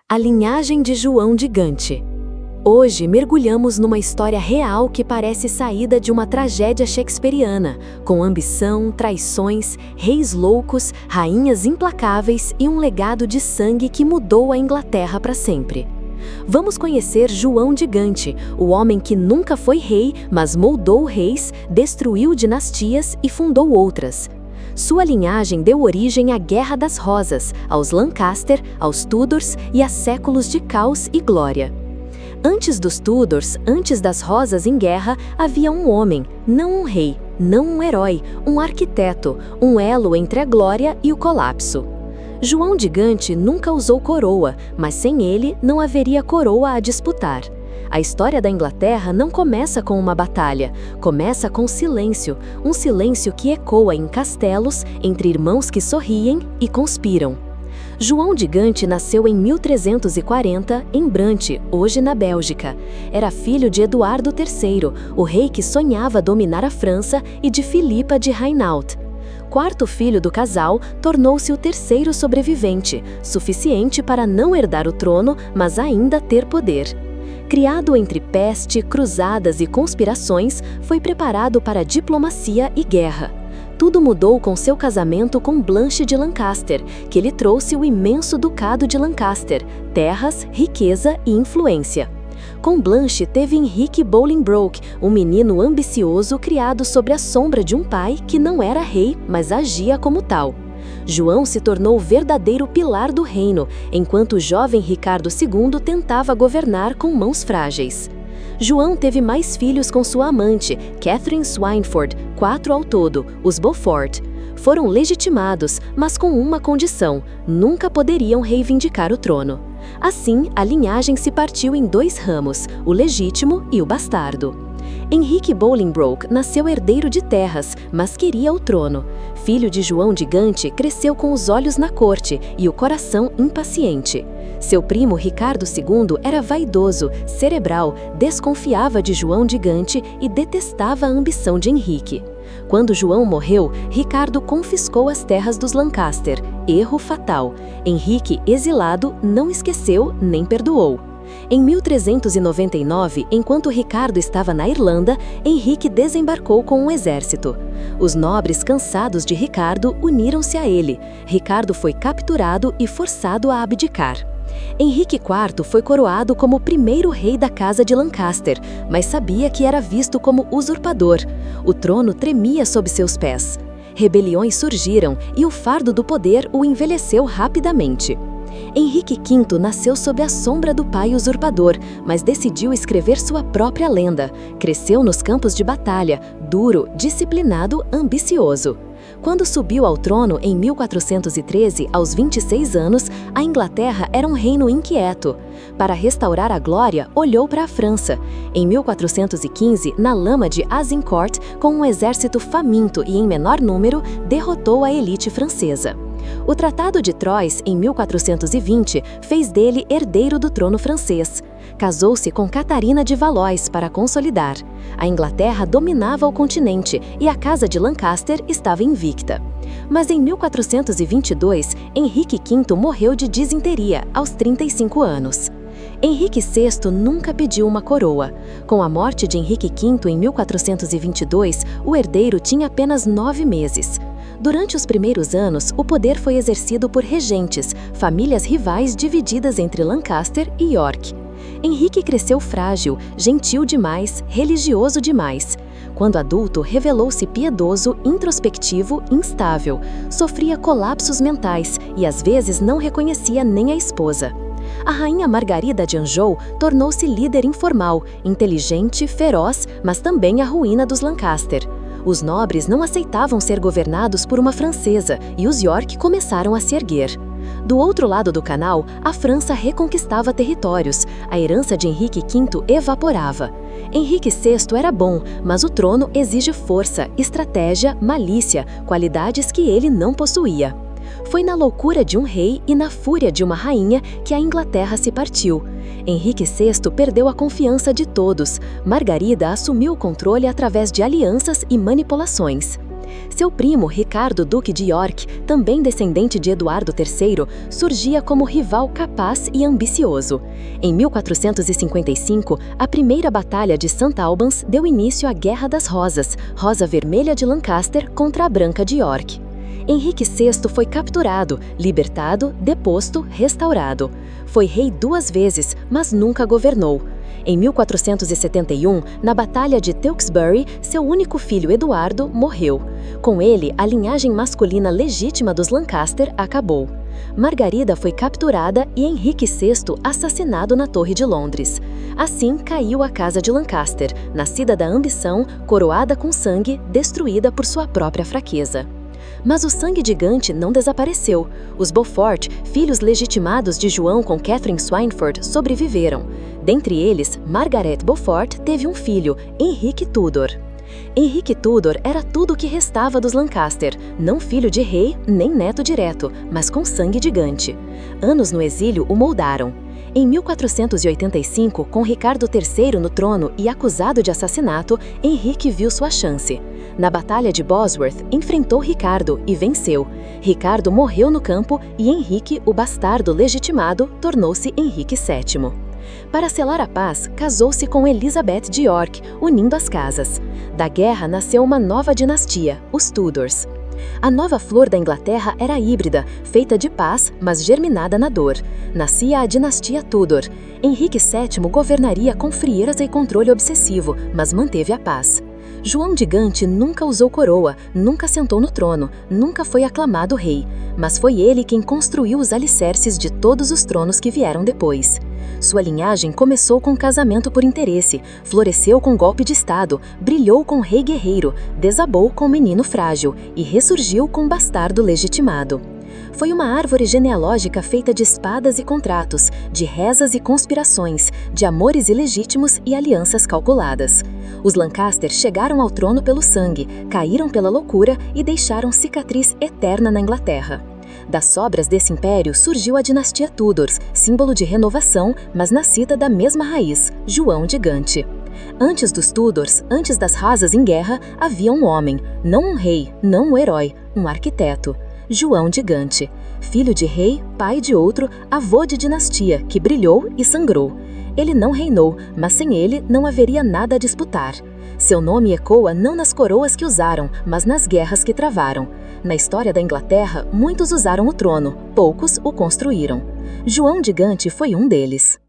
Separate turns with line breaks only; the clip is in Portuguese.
A linhagem de João de Gante. Hoje mergulhamos numa história real que parece saída de uma tragédia shakespeariana, com ambição, traições, reis loucos, rainhas implacáveis e um legado de sangue que mudou a Inglaterra para sempre. Vamos conhecer João de Gante, o homem que nunca foi rei, mas moldou reis, destruiu dinastias e fundou outras. Sua linhagem deu origem à Guerra das Rosas, aos Lancaster, aos Tudors e a séculos de caos e glória. Antes dos Tudors, antes das Rosas em guerra, havia um homem, não um rei, não um herói, um arquiteto, um elo entre a glória e o colapso. João de Gante nunca usou coroa, mas sem ele não haveria coroa a disputar. A história da Inglaterra não começa com uma batalha, começa com silêncio, um silêncio que ecoa em castelos, entre irmãos que sorriem e conspiram. João de Gante nasceu em 1340, em Brant, hoje na Bélgica. Era filho de Eduardo III, o rei que sonhava dominar a França, e de Filipa de Hainaut. Quarto filho do casal, tornou-se o terceiro sobrevivente, suficiente para não herdar o trono, mas ainda ter poder. Criado entre peste, cruzadas e conspirações, foi preparado para diplomacia e guerra. Tudo mudou com seu casamento com Blanche de Lancaster, que lhe trouxe o imenso ducado de Lancaster, terras, riqueza e influência. Com Blanche teve Henrique Bolingbroke, um menino ambicioso criado sob a sombra de um pai que não era rei, mas agia como tal. João se tornou o verdadeiro pilar do reino, enquanto o jovem Ricardo II tentava governar com mãos frágeis. João teve mais filhos com sua amante, Catherine Swynford, 4 ao todo, os Beaufort. Foram legitimados, mas com uma condição: nunca poderiam reivindicar o trono. Assim, a linhagem se partiu em 2 ramos, o legítimo e o bastardo. Henrique Bolingbroke nasceu herdeiro de terras, mas queria o trono. Filho de João de Gante, cresceu com os olhos na corte e o coração impaciente. Seu primo Ricardo II era vaidoso, cerebral, desconfiava de João de Gante e detestava a ambição de Henrique. Quando João morreu, Ricardo confiscou as terras dos Lancaster, erro fatal. Henrique, exilado, não esqueceu nem perdoou. Em 1399, enquanto Ricardo estava na Irlanda, Henrique desembarcou com um exército. Os nobres, cansados de Ricardo, uniram-se a ele. Ricardo foi capturado e forçado a abdicar. Henrique IV foi coroado como o primeiro rei da Casa de Lancaster, mas sabia que era visto como usurpador. O trono tremia sob seus pés. Rebeliões surgiram e o fardo do poder o envelheceu rapidamente. Henrique V nasceu sob a sombra do pai usurpador, mas decidiu escrever sua própria lenda. Cresceu nos campos de batalha, duro, disciplinado, ambicioso. Quando subiu ao trono em 1413, aos 26 anos, a Inglaterra era um reino inquieto. Para restaurar a glória, olhou para a França. Em 1415, na lama de Azincourt, com um exército faminto e em menor número, derrotou a elite francesa. O Tratado de Troyes, em 1420, fez dele herdeiro do trono francês. Casou-se com Catarina de Valois para consolidar. A Inglaterra dominava o continente e a Casa de Lancaster estava invicta. Mas em 1422, Henrique V morreu de disenteria, aos 35 anos. Henrique VI nunca pediu uma coroa. Com a morte de Henrique V em 1422, o herdeiro tinha apenas 9 meses. Durante os primeiros anos, o poder foi exercido por regentes, famílias rivais divididas entre Lancaster e York. Henrique cresceu frágil, gentil demais, religioso demais. Quando adulto, revelou-se piedoso, introspectivo, instável. Sofria colapsos mentais e às vezes não reconhecia nem a esposa. A rainha Margarida de Anjou tornou-se líder informal, inteligente, feroz, mas também a ruína dos Lancaster. Os nobres não aceitavam ser governados por uma francesa e os York começaram a se erguer. Do outro lado do canal, a França reconquistava territórios, a herança de Henrique V evaporava. Henrique VI era bom, mas o trono exige força, estratégia, malícia, qualidades que ele não possuía. Foi na loucura de um rei e na fúria de uma rainha que a Inglaterra se partiu. Henrique VI perdeu a confiança de todos. Margarida assumiu o controle através de alianças e manipulações. Seu primo Ricardo, Duque de York, também descendente de Eduardo III, surgia como rival capaz e ambicioso. Em 1455, a primeira batalha de St. Albans deu início à Guerra das Rosas, Rosa Vermelha de Lancaster contra a Branca de York. Henrique VI foi capturado, libertado, deposto, restaurado. Foi rei 2 vezes, mas nunca governou. Em 1471, na Batalha de Tewkesbury, seu único filho Eduardo morreu. Com ele, a linhagem masculina legítima dos Lancaster acabou. Margarida foi capturada e Henrique VI assassinado na Torre de Londres. Assim caiu a Casa de Lancaster, nascida da ambição, coroada com sangue, destruída por sua própria fraqueza. Mas o sangue de Gant não desapareceu. Os Beaufort, filhos legitimados de João com Catherine Swynford, sobreviveram. Dentre eles, Margaret Beaufort teve um filho, Henrique Tudor. Henrique Tudor era tudo o que restava dos Lancaster, não filho de rei nem neto direto, mas com sangue de Gant. Anos no exílio o moldaram. Em 1485, com Ricardo III no trono e acusado de assassinato, Henrique viu sua chance. Na Batalha de Bosworth, enfrentou Ricardo e venceu. Ricardo morreu no campo e Henrique, o bastardo legitimado, tornou-se Henrique VII. Para selar a paz, casou-se com Elizabeth de York, unindo as casas. Da guerra nasceu uma nova dinastia, os Tudors. A nova flor da Inglaterra era híbrida, feita de paz, mas germinada na dor. Nascia a dinastia Tudor. Henrique VII governaria com frieza e controle obsessivo, mas manteve a paz. João de Gant nunca usou coroa, nunca sentou no trono, nunca foi aclamado rei, mas foi ele quem construiu os alicerces de todos os tronos que vieram depois. Sua linhagem começou com casamento por interesse, floresceu com golpe de estado, brilhou com rei guerreiro, desabou com menino frágil e ressurgiu com bastardo legitimado. Foi uma árvore genealógica feita de espadas e contratos, de rezas e conspirações, de amores ilegítimos e alianças calculadas. Os Lancaster chegaram ao trono pelo sangue, caíram pela loucura e deixaram cicatriz eterna na Inglaterra. Das sobras desse império surgiu a dinastia Tudors, símbolo de renovação, mas nascida da mesma raiz, João de Gant. Antes dos Tudors, antes das rasas em guerra, havia um homem, não um rei, não um herói, um arquiteto. João de Gant, filho de rei, pai de outro, avô de dinastia, que brilhou e sangrou. Ele não reinou, mas sem ele não haveria nada a disputar. Seu nome ecoa não nas coroas que usaram, mas nas guerras que travaram. Na história da Inglaterra, muitos usaram o trono, poucos o construíram. João de Gant foi um deles.